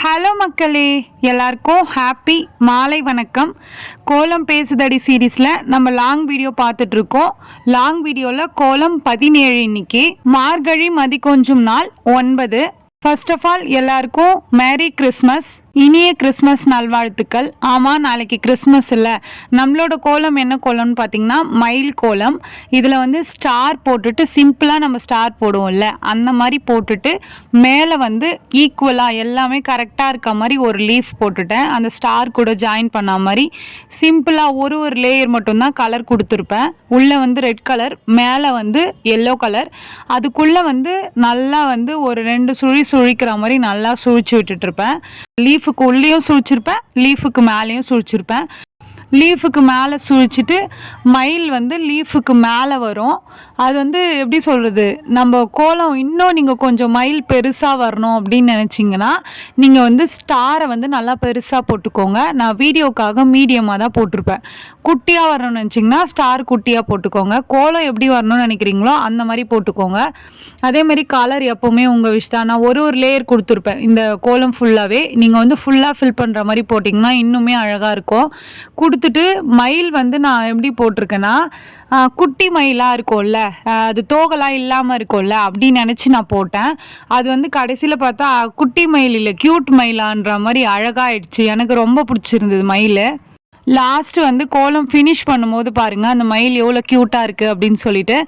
Hello மக்களே, எல்லாருக்கும் happy மாலை வணக்கம். கோலம் பேசுதடி சீரீஸில் நம்ம லாங் வீடியோ பார்த்துட்ருக்கோம். லாங் வீடியோவில் கோலம் 17 இன்னைக்கு மார்கழி மதி கொஞ்சம் நாள் 9. ஃபர்ஸ்ட் ஆஃப் ஆல் எல்லாருக்கும் மேரி கிறிஸ்மஸ், இனிய கிறிஸ்மஸ் நல்வாழ்த்துக்கள். ஆமாம், நாளைக்கு கிறிஸ்மஸ் இல்லை. நம்மளோட கோலம் என்ன கோலம்னு பார்த்தீங்கன்னா மயில் கோலம். இதில் வந்து ஸ்டார் போட்டுட்டு சிம்பிளாக நம்ம ஸ்டார் போடுவோம்ல, அந்த மாதிரி போட்டுட்டு மேலே வந்து ஈக்குவலாக எல்லாமே கரெக்டாக இருக்க மாதிரி ஒரு லீஃப் போட்டுட்டேன். அந்த ஸ்டார் கூட ஜாயின் பண்ண மாதிரி சிம்பிளாக ஒரு லேயர் மட்டும்தான் கலர் கொடுத்துருப்பேன். உள்ளே வந்து ரெட் கலர், மேலே வந்து எல்லோ கலர். அதுக்குள்ளே வந்து நல்லா வந்து ஒரு 2 சுழிக்கிற மாதிரி நல்லா சுழிச்சு விட்டுட்ருப்பேன். லீஃபுக்கு உள்ளேயும் சுழிச்சிருப்பேன், லீஃபுக்கு மேலேயும் சுழிச்சிருப்பேன். லீஃபுக்கு மேலே சுழிச்சிட்டு மயில் வந்து லீஃபுக்கு மேலே வரும். அது வந்து எப்படி சொல்கிறது, நம்ம கோலம் இன்னும் நீங்கள் கொஞ்சம் மயில் பெருசாக வரணும் அப்படின்னு நினச்சிங்கன்னா நீங்கள் வந்து ஸ்டாரை வந்து நல்லா பெருசாக போட்டுக்கோங்க. நான் வீடியோக்காக மீடியமாக தான் போட்டிருப்பேன். குட்டியாக வரணும்னு நினச்சிங்கன்னா ஸ்டார் குட்டியாக போட்டுக்கோங்க. கோலம் எப்படி வரணும்னு நினைக்கிறீங்களோ அந்த மாதிரி போட்டுக்கோங்க. அதேமாதிரி கலர் எப்போவுமே உங்கள் விஷ் தான். நான் ஒரு லேயர் கொடுத்துருப்பேன் இந்த கோலம் ஃபுல்லாகவே. நீங்கள் வந்து ஃபுல்லாக ஃபில் பண்ணுற மாதிரி போட்டிங்கன்னா இன்னுமே அழகாக இருக்கும். கொடுத்துட்டு மயில் வந்து நான் எப்படி போட்டிருக்கேன்னா, குட்டி மயிலாக இருக்கும்ல, அது தோகலாம் இல்லாமல் இருக்கும்ல அப்படின்னு நினச்சி நான் போட்டேன். அது வந்து கடைசியில் பார்த்தா குட்டி மயில் இல்லை, க்யூட் மயிலான்ற மாதிரி அழகாகிடுச்சு. எனக்கு ரொம்ப பிடிச்சிருந்தது மயில். லாஸ்ட்டு வந்து கோலம் ஃபினிஷ் பண்ணும்போது பாருங்கள் அந்த மயில் எவ்வளோ க்யூட்டாக இருக்குது அப்படின்னு சொல்லிட்டு.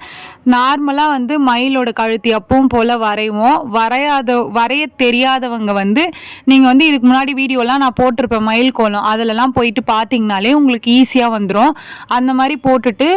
நார்மலாக வந்து மயிலோட கழுத்து எப்பவும் போல் வரைவோம். வரைய தெரியாதவங்க வந்து நீங்கள் வந்து இதுக்கு முன்னாடி வீடியோலாம் நான் போட்டிருப்பேன் மயில் கோலம், அதிலலாம் போயிட்டு பார்த்தீங்கனாலே உங்களுக்கு ஈஸியாக வந்துடும். அந்த மாதிரி போட்டுட்டு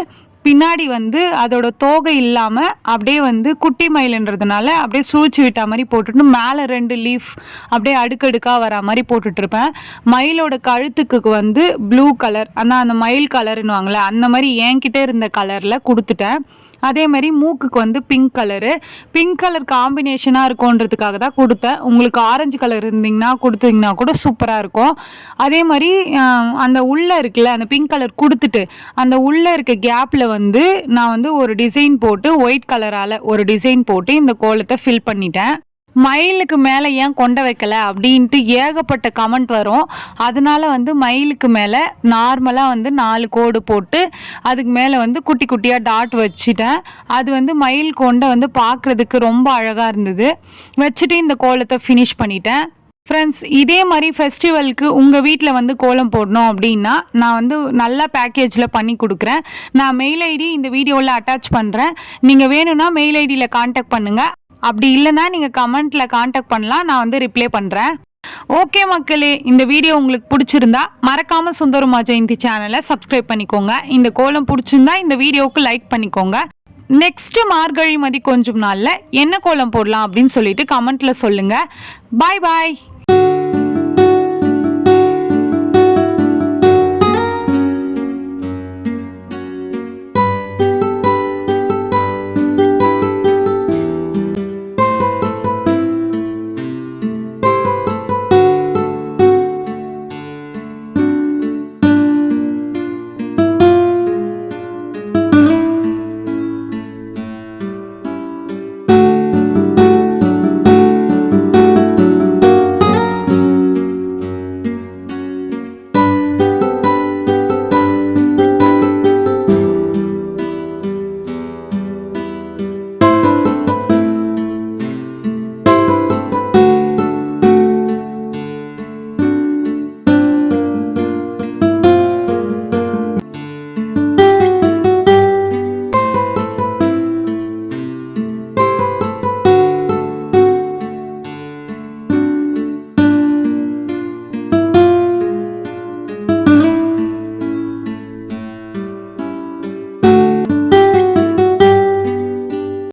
பின்னாடி வந்து அதோட தோகை இல்லாமல் அப்படியே வந்து குட்டி மயில்ன்றதுனால அப்படியே சூழ்ச்சி விட்ட மாதிரி போட்டுட்டு மேலே 2 லீஃப் அப்படியே அடுக்கடுக்காக வர மாதிரி போட்டுட்ருப்பேன். மயிலோட கழுத்துக்கு வந்து ப்ளூ கலர், ஆனால் அந்த மயில் கலருன்னுவாங்களே அந்த மாதிரி என்கிட்ட இருந்த கலரில் கொடுத்துட்டேன். அதே மாதிரி மூக்குக்கு வந்து பிங்க் கலர் காம்பினேஷனாக இருக்கும்ன்றதுக்காக தான் கொடுத்தேன். உங்களுக்கு ஆரஞ்சு கலர் கொடுத்தீங்கன்னா கூட சூப்பராக இருக்கும். அதே மாதிரி அந்த உள்ளே இருக்குல்ல அந்த பிங்க் கலர் கொடுத்துட்டு அந்த உள்ளே இருக்க கேப்பில் வந்து நான் வந்து ஒரு டிசைன் போட்டு ஒயிட் கலரால் ஒரு டிசைன் போட்டு இந்த கோலத்தை ஃபில் பண்ணிட்டேன். மயிலுக்கு மேலே ஏன் கொண்ட வைக்கலை அப்படின்ட்டு ஏகப்பட்ட கமெண்ட் வரும். அதனால வந்து மயிலுக்கு மேலே நார்மலாக வந்து 4 கோடு போட்டு அதுக்கு மேலே வந்து குட்டி குட்டியாக டாட் வச்சுட்டேன். அது வந்து மயில் கொண்டை வந்து பார்க்குறதுக்கு ரொம்ப அழகாக இருந்தது. வச்சுட்டு இந்த கோலத்தை ஃபினிஷ் பண்ணிட்டேன். ஃப்ரெண்ட்ஸ், இதே மாதிரி ஃபெஸ்டிவலுக்கு உங்கள் வீட்டில் வந்து கோலம் போடணும் அப்படின்னா நான் வந்து நல்ல பேக்கேஜில் பண்ணி கொடுக்குறேன். நான் மெயில் ஐடி இந்த வீடியோவில் அட்டாச் பண்ணுறேன். நீங்கள் வேணும்னா மெயில் ஐடியில் கான்டாக்ட் பண்ணுங்கள். அப்படி இல்லைன்னா நீங்கள் கமெண்ட்டில் கான்டாக்ட் பண்ணலாம், நான் வந்து ரிப்ளை பண்ணுறேன். ஓகே மக்களே, இந்த வீடியோ உங்களுக்கு பிடிச்சிருந்தா மறக்காமல் சுந்தரமா ஜெயந்தி சேனலை சப்ஸ்கிரைப் பண்ணிக்கோங்க. இந்த கோலம் பிடிச்சிருந்தா இந்த வீடியோவுக்கு லைக் பண்ணிக்கோங்க. நெக்ஸ்ட்டு மார்கழி மதி கொஞ்சம் நாளில் என்ன கோலம் போடலாம் அப்படின்னு சொல்லிட்டு கமெண்ட்டில் சொல்லுங்கள். பாய் பாய்.